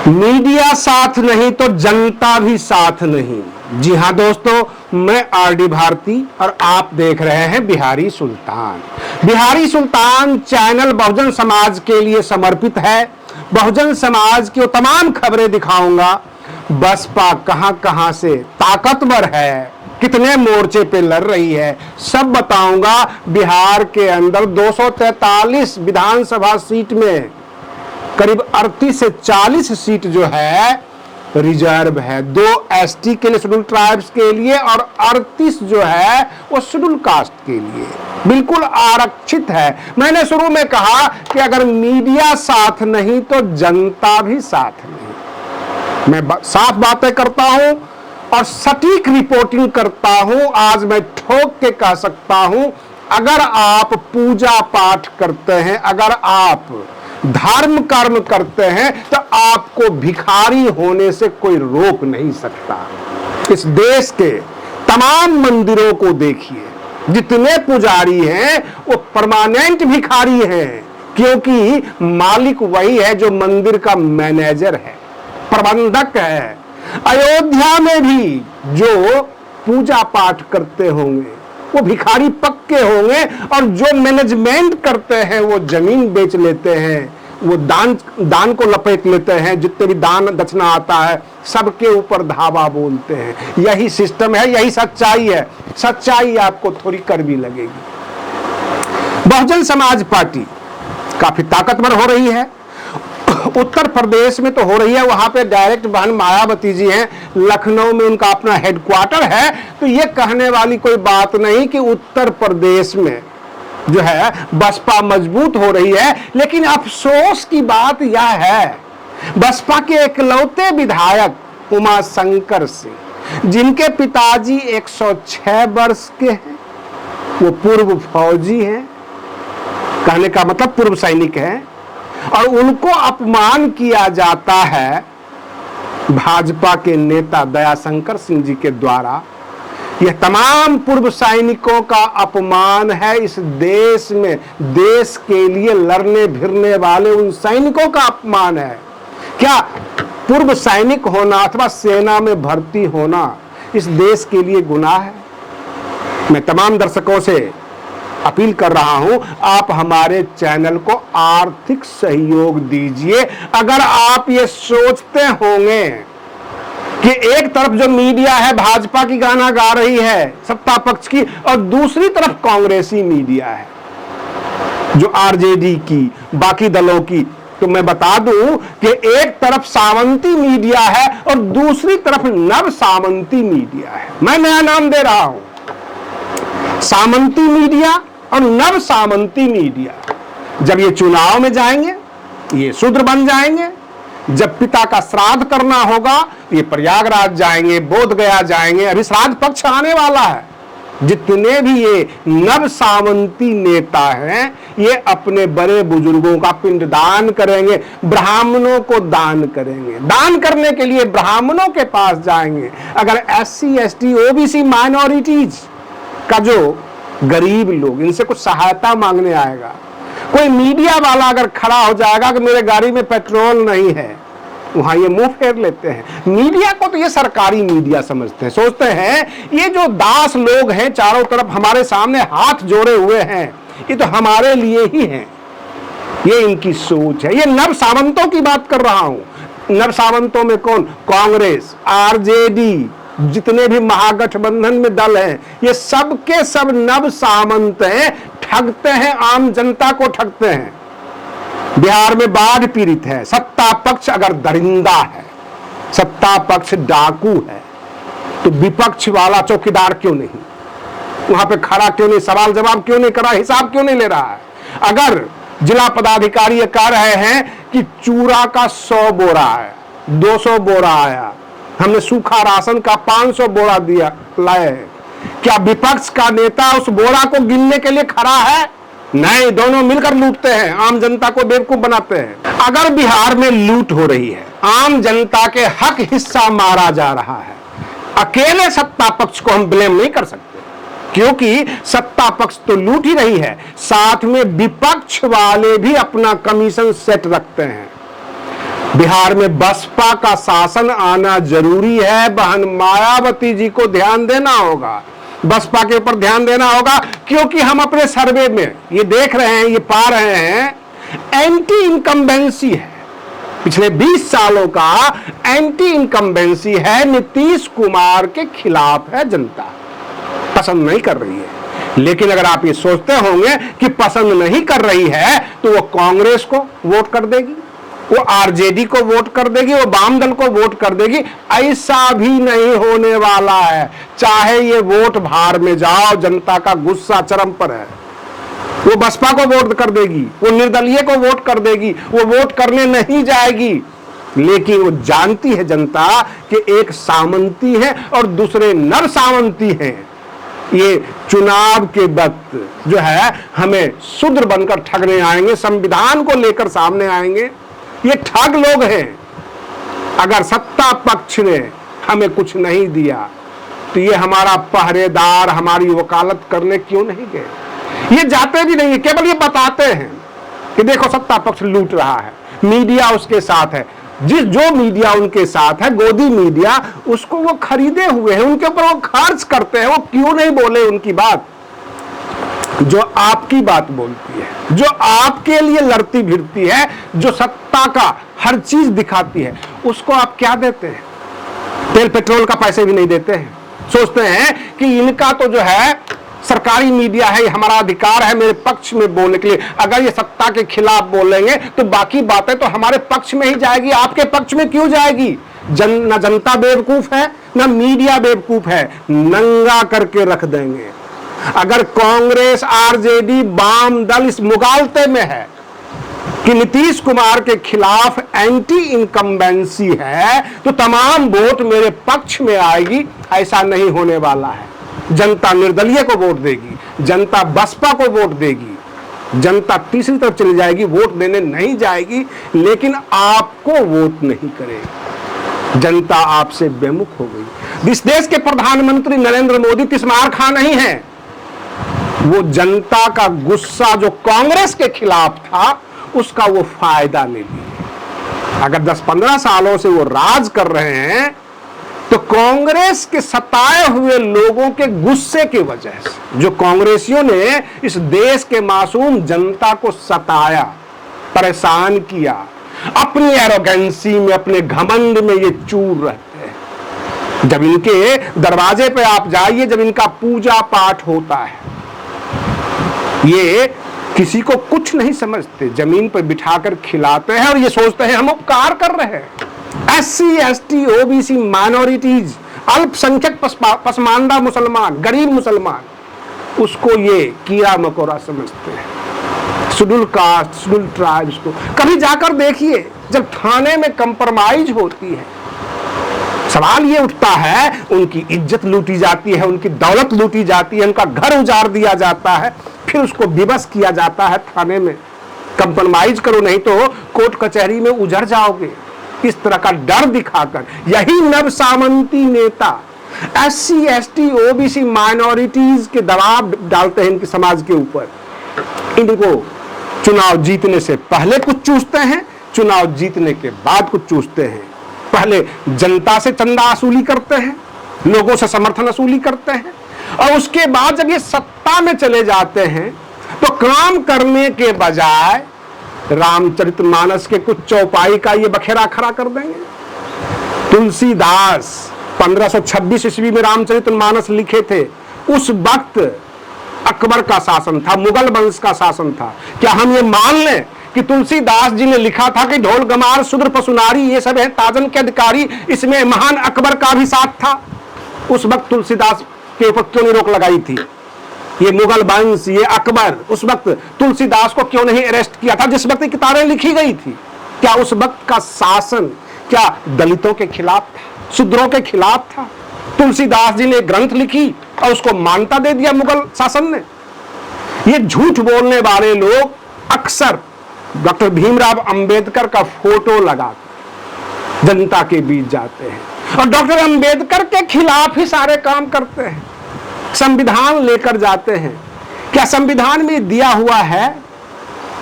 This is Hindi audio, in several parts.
मीडिया साथ नहीं तो जनता भी साथ नहीं। जी हां दोस्तों, मैं आरडी भारती और आप देख रहे हैं बिहारी सुल्तान। बिहारी सुल्तान चैनल बहुजन समाज के लिए समर्पित है। बहुजन समाज की तमाम खबरें दिखाऊंगा। बसपा कहां से ताकतवर है, कितने मोर्चे पे लड़ रही है, सब बताऊंगा। बिहार के अंदर 243 विधानसभा सीट में करीब 38 से 40 सीट जो है रिजर्व है। 2 एसटी के लिए, शेड्यूल ट्राइब्स के लिए, और 38 जो है वो शेड्यूल कास्ट के लिए बिल्कुल आरक्षित है। मैंने शुरू में कहा कि अगर मीडिया साथ नहीं तो जनता भी साथ नहीं। मैं साफ बातें करता हूं और सटीक रिपोर्टिंग करता हूं। आज मैं ठोक के कह सकता हूं, अगर आप पूजा पाठ करते हैं, अगर आप धर्म कर्म करते हैं, तो आपको भिखारी होने से कोई रोक नहीं सकता। इस देश के तमाम मंदिरों को देखिए, जितने पुजारी हैं वो परमानेंट भिखारी हैं, क्योंकि मालिक वही है जो मंदिर का मैनेजर है, प्रबंधक है। अयोध्या में भी जो पूजा पाठ करते होंगे वो भिखारी पक्के होंगे, और जो मैनेजमेंट करते हैं वो जमीन बेच लेते हैं, वो दान को लपेट लेते हैं। जितने भी दान दक्षिणा आता है सबके ऊपर धावा बोलते हैं। यही सिस्टम है, यही सच्चाई है। सच्चाई आपको थोड़ी कड़वी लगेगी। बहुजन समाज पार्टी काफी ताकतवर हो रही है। उत्तर प्रदेश में तो हो रही है, वहां पे डायरेक्ट बहन मायावती जी हैं, लखनऊ में उनका अपना हेडक्वार्टर है। तो ये कहने वाली कोई बात नहीं कि उत्तर प्रदेश में जो है बसपा मजबूत हो रही है। लेकिन अफसोस की बात यह है, बसपा के इकलौते विधायक उमा शंकर सिंह, जिनके पिताजी 106 वर्ष के हैं, वो पूर्व फौजी हैं, कहने का मतलब पूर्व सैनिक हैं, और उनको अपमान किया जाता है भाजपा के नेता दयाशंकर सिंह जी के द्वारा। यह तमाम पूर्व सैनिकों का अपमान है। इस देश में देश के लिए लड़ने भिड़ने वाले उन सैनिकों का अपमान है। क्या पूर्व सैनिक होना अथवा सेना में भर्ती होना इस देश के लिए गुनाह है? मैं तमाम दर्शकों से अपील कर रहा हूं, आप हमारे चैनल को आर्थिक सहयोग दीजिए। अगर आप ये सोचते होंगे कि एक तरफ जो मीडिया है भाजपा की गाना गा रही है, सत्ता पक्ष की, और दूसरी तरफ कांग्रेसी मीडिया है जो आरजेडी की, बाकी दलों की, तो मैं बता दूं कि एक तरफ सामंती मीडिया है और दूसरी तरफ नव सामंती मीडिया है। मैं नया नाम दे रहा हूं, सामंती मीडिया और नव सामंती मीडिया। जब ये चुनाव में जाएंगे ये शूद्र बन जाएंगे। जब पिता का श्राद्ध करना होगा ये प्रयागराज जाएंगे, बोध गया जाएंगे। अभी श्राद्ध पक्ष आने वाला है। जितने भी ये नव सामंती नेता हैं ये अपने बड़े बुजुर्गों का पिंडदान करेंगे, ब्राह्मणों को दान करेंगे। दान करने के लिए ब्राह्मणों के पास जाएंगे। अगर SC ST OBC माइनॉरिटीज का जो गरीब लोग, इनसे कुछ सहायता मांगने आएगा, कोई मीडिया वाला अगर खड़ा हो जाएगा कि मेरे गाड़ी में पेट्रोल नहीं है, वहां ये मुंह फेर लेते हैं। मीडिया को तो ये सरकारी मीडिया समझते हैं, सोचते हैं ये जो दास लोग हैं चारों तरफ हमारे सामने हाथ जोड़े हुए हैं, ये तो हमारे लिए ही हैं। ये इनकी सोच है। ये नव सामंतों की बात कर रहा हूं। नव सामंतों में कौन? कांग्रेस, आरजेडी, जितने भी महागठबंधन में दल हैं, ये सब के सब नव सामंत हैं। ठगते हैं, आम जनता को ठगते हैं। बिहार में बाढ़ पीड़ित है, सत्ता पक्ष अगर दरिंदा है, सत्ता पक्ष डाकू है, तो विपक्ष वाला चौकीदार क्यों नहीं? वहां पे खड़ा क्यों नहीं? सवाल जवाब क्यों नहीं कर रहा? हिसाब क्यों नहीं ले रहा है? अगर जिला पदाधिकारी ये कह रहे हैं कि चूरा का 100 बोरा है, 200 बोरा आया, हमने सूखा राशन का 500 बोरा दिया लाए हैं, क्या विपक्ष का नेता उस बोरा को गिनने के लिए खड़ा है? नहीं, दोनों मिलकर लूटते हैं, आम जनता को बेवकूफ बनाते हैं। अगर बिहार में लूट हो रही है, आम जनता के हक हिस्सा मारा जा रहा है, अकेले सत्ता पक्ष को हम ब्लेम नहीं कर सकते, क्योंकि सत्ता पक्ष तो लूट ही रही है, साथ में विपक्ष वाले भी अपना कमीशन सेट रखते हैं। बिहार में बसपा का शासन आना जरूरी है। बहन मायावती जी को ध्यान देना होगा, बसपा के ऊपर ध्यान देना होगा, क्योंकि हम अपने सर्वे में ये देख रहे हैं, ये पा रहे हैं, एंटी इनकम्बेंसी है। पिछले 20 सालों का एंटी इनकम्बेंसी है, नीतीश कुमार के खिलाफ है। जनता पसंद नहीं कर रही है। लेकिन अगर आप ये सोचते होंगे कि पसंद नहीं कर रही है तो वो कांग्रेस को वोट कर देगी, वो आरजेडी को वोट कर देगी, वो वाम दल को वोट कर देगी, ऐसा भी नहीं होने वाला है। चाहे ये वोट भार में जाओ, जनता का गुस्सा चरम पर है। वो बसपा को वोट कर देगी, वो निर्दलीय को वोट कर देगी, वो वोट करने नहीं जाएगी। लेकिन वो जानती है जनता कि एक सामंती है और दूसरे नर सामंती हैं। ये चुनाव के वक्त जो है हमें शूद्र बनकर ठगने आएंगे, संविधान को लेकर सामने आएंगे। ये ठग लोग हैं। अगर सत्ता पक्ष ने हमें कुछ नहीं दिया तो ये हमारा पहरेदार हमारी वकालत करने क्यों नहीं गए? ये जाते भी नहीं है, केवल ये बताते हैं कि देखो सत्ता पक्ष लूट रहा है, मीडिया उसके साथ है। जो मीडिया उनके साथ है, गोदी मीडिया, उसको वो खरीदे हुए हैं, उनके ऊपर वो खर्च करते हैं। वो क्यों नहीं बोले उनकी बात? जो आपकी बात बोलती है, जो आपके लिए लड़ती भिड़ती है, जो सत्ता का हर चीज दिखाती है, उसको आप क्या देते हैं? तेल पेट्रोल का पैसे भी नहीं देते हैं। सोचते हैं कि इनका तो जो है सरकारी मीडिया है, हमारा अधिकार है मेरे पक्ष में बोलने के लिए। अगर ये सत्ता के खिलाफ बोलेंगे तो बाकी बातें तो हमारे पक्ष में ही जाएगी, आपके पक्ष में क्यों जाएगी? ना जनता बेवकूफ है, ना मीडिया बेवकूफ है, नंगा करके रख देंगे। अगर कांग्रेस, आरजेडी, वाम दल इस मुगालते में है कि नीतीश कुमार के खिलाफ एंटी इनकम्बेंसी है तो तमाम वोट मेरे पक्ष में आएगी, ऐसा नहीं होने वाला है। जनता निर्दलीय को वोट देगी, जनता बसपा को वोट देगी, जनता तीसरी तरफ चली जाएगी, वोट देने नहीं जाएगी, लेकिन आपको वोट नहीं करेगी। जनता आपसे बेमुख हो गई। इस देश के प्रधानमंत्री नरेंद्र मोदी तिस्मार खां नहीं है। वो जनता का गुस्सा जो कांग्रेस के खिलाफ था उसका वो फायदा ले लिया। अगर 10-15 सालों से वो राज कर रहे हैं तो कांग्रेस के सताए हुए लोगों के गुस्से की वजह से, जो कांग्रेसियों ने इस देश के मासूम जनता को सताया, परेशान किया, अपनी एरोगेंसी में, अपने घमंड में ये चूर रहते हैं। जब इनके दरवाजे पे आप जाइए, जब इनका पूजा पाठ होता है, ये किसी को कुछ नहीं समझते, जमीन पर बिठाकर खिलाते हैं और ये सोचते हैं हम उपकार कर रहे हैं। SC, ST, OBC, माइनॉरिटीज, अल्पसंख्यक पसमानदा मुसलमान, गरीब मुसलमान, उसको ये कीड़ा मकोड़ा समझते हैं। शेड्यूल कास्ट, शेड्यूल ट्राइब्स को कभी जाकर देखिए, जब थाने में कंप्रोमाइज होती है, सवाल ये उठता है, उनकी इज्जत लूटी जाती है, उनकी दौलत लूटी जाती है, उनका घर उजाड़ दिया जाता है, फिर उसको विवश किया जाता है थाने में। कंप्रोमाइज करो नहीं तो कोर्ट कचहरी में उजड़ जाओगे। इस तरह का डर दिखाकर यही नव सामंती नेता SC, ST, OBC, माइनॉरिटीज के दबाव डालते हैं इनके समाज के ऊपर। इनको चुनाव जीतने से पहले कुछ चूसते हैं, चुनाव जीतने के बाद कुछ चूसते हैं। पहले जनता से चंदा वसूली करते हैं, लोगों से समर्थन वसूली करते हैं, और उसके बाद जब ये सत्ता में चले जाते हैं तो काम करने के बजाय रामचरितमानस के कुछ चौपाई का ये बखेरा खड़ा कर देंगे। तुलसीदास 1526 ईस्वी में रामचरितमानस लिखे थे। उस वक्त अकबर का शासन था, मुगल वंश का शासन था। क्या हम ये मान लें कि तुलसीदास जी ने लिखा था कि ढोल गमार शूद्र पशुनारी ये सब है ताजन के अधिकारी, इसमें महान अकबर का भी साथ था? उस वक्त तुलसीदास के ऊपर क्यों नहीं रोक लगाई थी? ये मुगल वंश, ये अकबर, उस वक्त तुलसीदास को क्यों नहीं अरेस्ट किया था जिस वक्त किताबें लिखी गई थी? क्या उस वक्त का शासन क्या दलितों के खिलाफ था, शूद्रों के खिलाफ था? तुलसीदास जी ने ग्रंथ लिखी और उसको मान्यता दे दिया मुगल शासन ने। ये झूठ बोलने वाले लोग अक्सर डॉक्टर भीमराव अंबेडकर का फोटो लगा जनता के बीच जाते हैं और डॉक्टर अंबेडकर के खिलाफ ही सारे काम करते हैं। संविधान लेकर जाते हैं। क्या संविधान में दिया हुआ है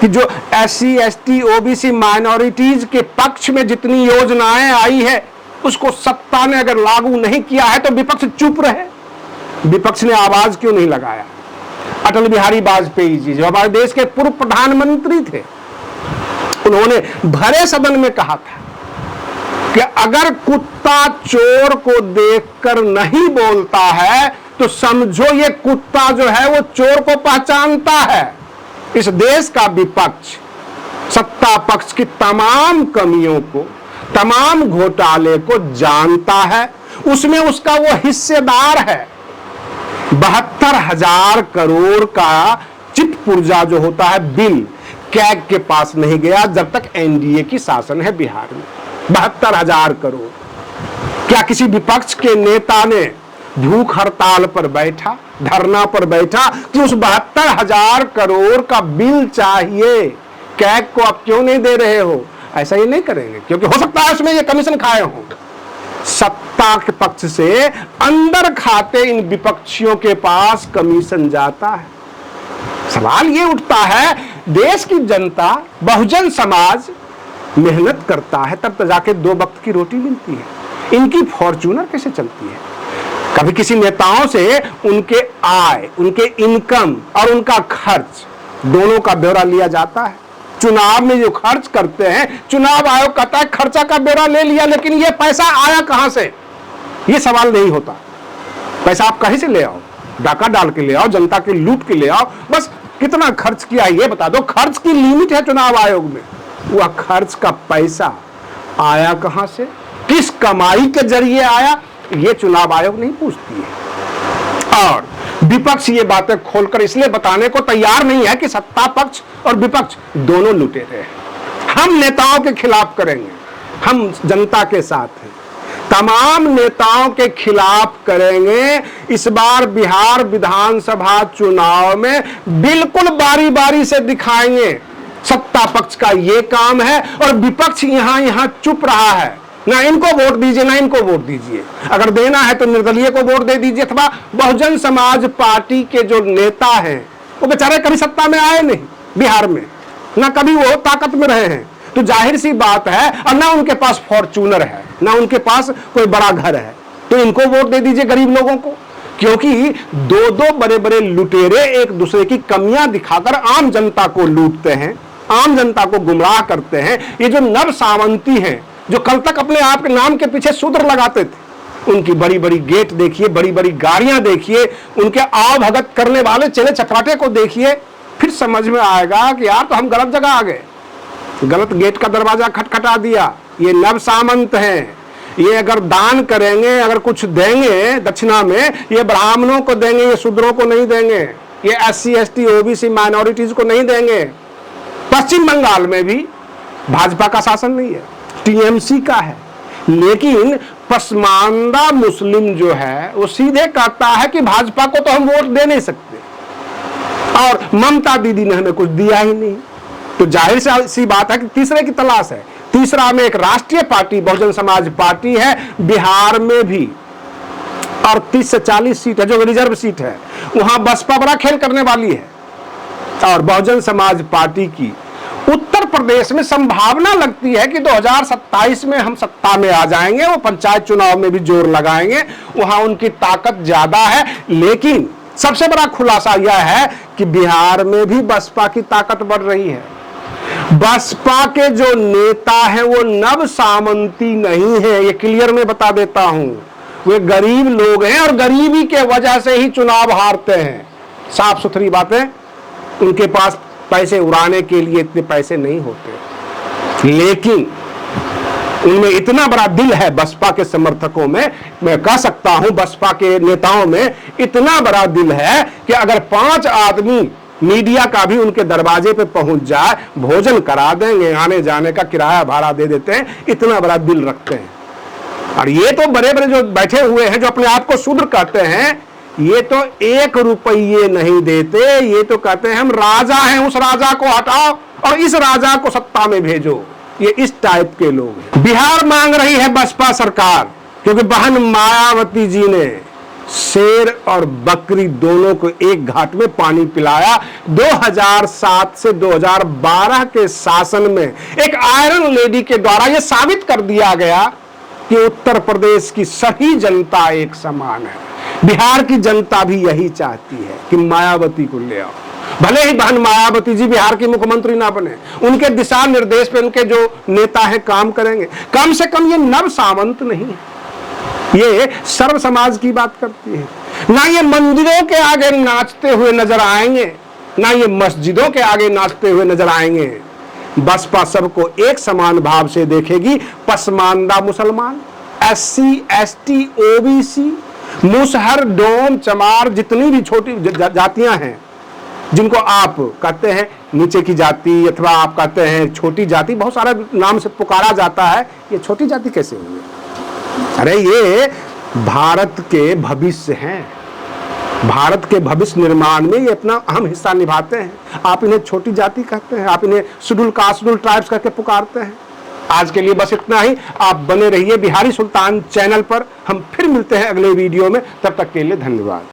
कि जो SC ST OBC माइनॉरिटीज के पक्ष में जितनी योजनाएं आई है उसको सत्ता ने अगर लागू नहीं किया है तो विपक्ष चुप रहे। विपक्ष ने आवाज क्यों नहीं लगाया? अटल बिहारी वाजपेयी जी जो हमारे देश के पूर्व प्रधानमंत्री थे, उन्होंने भरे सदन में कहा था कि अगर कुत्ता चोर को देखकर नहीं बोलता है तो समझो ये कुत्ता जो है वो चोर को पहचानता है। इस देश का विपक्ष सत्ता पक्ष की तमाम कमियों को, तमाम घोटाले को जानता है, उसमें उसका वो हिस्सेदार है। 72,000 करोड़ का चिट पुर्जा जो होता है बिल कैग के पास नहीं गया जब तक एनडीए की शासन है बिहार में। 72,000 करोड़। क्या किसी विपक्ष के नेता ने भूख हड़ताल पर बैठा, धरना पर बैठा कि उस 72,000 करोड़ का बिल चाहिए, कैग को आप क्यों नहीं दे रहे हो? ऐसा ये नहीं करेंगे क्योंकि हो सकता है उसमें ये कमीशन खाए हों। सत्ता के पक्ष से अंदर खाते इन विपक्षियों के पास कमीशन जाता है। सवाल ये उठता है, देश की जनता, बहुजन समाज मेहनत करता है तब तो जाके 2 वक्त की रोटी मिलती है। इनकी फॉर्च्यूनर कैसे चलती है? कभी किसी नेताओं से उनके आय, उनके इनकम और उनका खर्च दोनों का ब्यौरा लिया जाता है। चुनाव में जो खर्च करते हैं, चुनाव आयोग कहता है खर्चा का ब्यौरा ले लिया, लेकिन ये पैसा आया कहां से? ये सवाल नहीं होता। पैसा आप कहीं से ले आओ, डाका डाल के ले आओ, जनता के लूट के ले आओ, बस कितना खर्च किया ये बता दो। खर्च की लिमिट है चुनाव आयोग में। वह खर्च का पैसा आया कहां से, किस कमाई के जरिए आया, ये चुनाव आयोग नहीं पूछती है। और विपक्ष ये बातें खोलकर इसलिए बताने को तैयार नहीं है कि सत्ता पक्ष और विपक्ष दोनों लुटेरे हैं। हम नेताओं के खिलाफ करेंगे, हम जनता के साथ हैं, तमाम नेताओं के खिलाफ करेंगे। इस बार बिहार विधानसभा चुनाव में बिल्कुल बारी बारी से दिखाएंगे। सत्ता पक्ष का ये काम है और विपक्ष यहां चुप रहा है। ना इनको वोट दीजिए, ना इनको वोट दीजिए। अगर देना है तो निर्दलीय को वोट दे दीजिए, अथवा बहुजन समाज पार्टी के जो नेता हैं वो बेचारे कभी सत्ता में आए नहीं बिहार में, ना कभी वो ताकत में रहे हैं, तो जाहिर सी बात है, और ना उनके पास फॉर्च्यूनर है, ना उनके पास कोई बड़ा घर है, तो इनको वोट दे दीजिए गरीब लोगों को। क्योंकि 2 बड़े बड़े लुटेरे एक दूसरे की कमियां दिखाकर आम जनता को लूटते हैं, आम जनता को गुमराह करते हैं। ये जो नव सामंती हैं, जो कल तक अपने आप के नाम के पीछे शूद्र लगाते थे, उनकी बड़ी बड़ी गेट देखिए, बड़ी बड़ी गाड़ियां देखिए, उनके आव भगत करने वाले चेले चपाटे को देखिए, फिर समझ में आएगा कि यार तो हम गलत जगह आ गए, गलत गेट का दरवाजा खटखटा दिया। ये नव सामंत हैं, ये अगर दान करेंगे, अगर कुछ देंगे दक्षिणा में, ये ब्राह्मणों को देंगे, ये शूद्रों को नहीं देंगे, ये SC ST OBC माइनॉरिटीज को नहीं देंगे। पश्चिम बंगाल में भी भाजपा का शासन नहीं है, TMC का है, लेकिन पसमानदा मुस्लिम जो है वो सीधे कहता है कि भाजपा को तो हम वोट दे नहीं सकते, और ममता दीदी ने हमें कुछ दिया ही नहीं। तो जाहिर सी बात है कि तीसरे की तलाश है। तीसरा में एक राष्ट्रीय पार्टी बहुजन समाज पार्टी है बिहार में भी, और 30 से 40 सीट है जो रिजर्व सीट है, वहां बसपा बड़ा खेल करने वाली है। और बहुजन समाज पार्टी की उत्तर प्रदेश में संभावना लगती है कि 2027 में हम सत्ता में आ जाएंगे, वो पंचायत चुनाव में भी जोर लगाएंगे, वहां उनकी ताकत ज्यादा है। लेकिन सबसे बड़ा खुलासा यह है कि बिहार में भी बसपा की ताकत बढ़ रही है। बसपा के जो नेता हैं वो नव सामंती नहीं है, ये क्लियर मैं बता देता हूं। वे गरीब लोग हैं और गरीबी के वजह से ही चुनाव हारते हैं। साफ सुथरी बातें, उनके पास पैसे उड़ाने के लिए इतने पैसे नहीं होते, लेकिन उनमें इतना बड़ा दिल है बसपा के समर्थकों में, मैं कह सकता हूं बसपा के नेताओं में इतना बड़ा दिल है कि अगर 5 आदमी मीडिया का भी उनके दरवाजे पे पहुंच जाए, भोजन करा देंगे, आने जाने का किराया भाड़ा दे देते हैं, इतना बड़ा दिल रखते हैं। और ये तो बड़े बड़े जो बैठे हुए हैं, जो अपने आप को शूद्र कहते हैं, ये तो 1 रुपये नहीं देते, ये तो कहते हैं हम राजा हैं, उस राजा को हटाओ और इस राजा को सत्ता में भेजो। ये इस टाइप के लोग हैं। बिहार मांग रही है बसपा सरकार, क्योंकि बहन मायावती जी ने शेर और बकरी दोनों को एक घाट में पानी पिलाया। 2007 से 2012 के शासन में एक आयरन लेडी के द्वारा यह साबित कर दिया गया कि उत्तर प्रदेश की सभी जनता एक समान है। बिहार की जनता भी यही चाहती है कि मायावती को ले आओ। भले ही बहन मायावती जी बिहार की मुख्यमंत्री ना बने, उनके दिशा निर्देश पे उनके जो नेता है काम करेंगे। कम से कम ये नव सामंत नहीं है, ये सर्व समाज की बात करती है। ना ये मंदिरों के आगे नाचते हुए नजर आएंगे, ना ये मस्जिदों के आगे नाचते हुए नजर आएंगे। बसपा सबको एक समान भाव से देखेगी। पसमानदा मुसलमान, SC ST OBC, मुसहर, डोम, चमार, जितनी भी छोटी जातियां हैं जिनको आप कहते हैं नीचे की जाति अथवा आप कहते हैं छोटी जाति, बहुत सारा नाम से पुकारा जाता है। ये छोटी जाति कैसे हुई? अरे ये भारत के भविष्य हैं। भारत के भविष्य निर्माण में ये अपना अहम हिस्सा निभाते हैं। आप इन्हें छोटी जाति कहते हैं, आप इन्हें शेड्यूल कास्ट, शेड्यूल ट्राइब्स करके पुकारते हैं। आज के लिए बस इतना ही। आप बने रहिए बिहारी सुल्तान चैनल पर। हम फिर मिलते हैं अगले वीडियो में, तब तक के लिए धन्यवाद।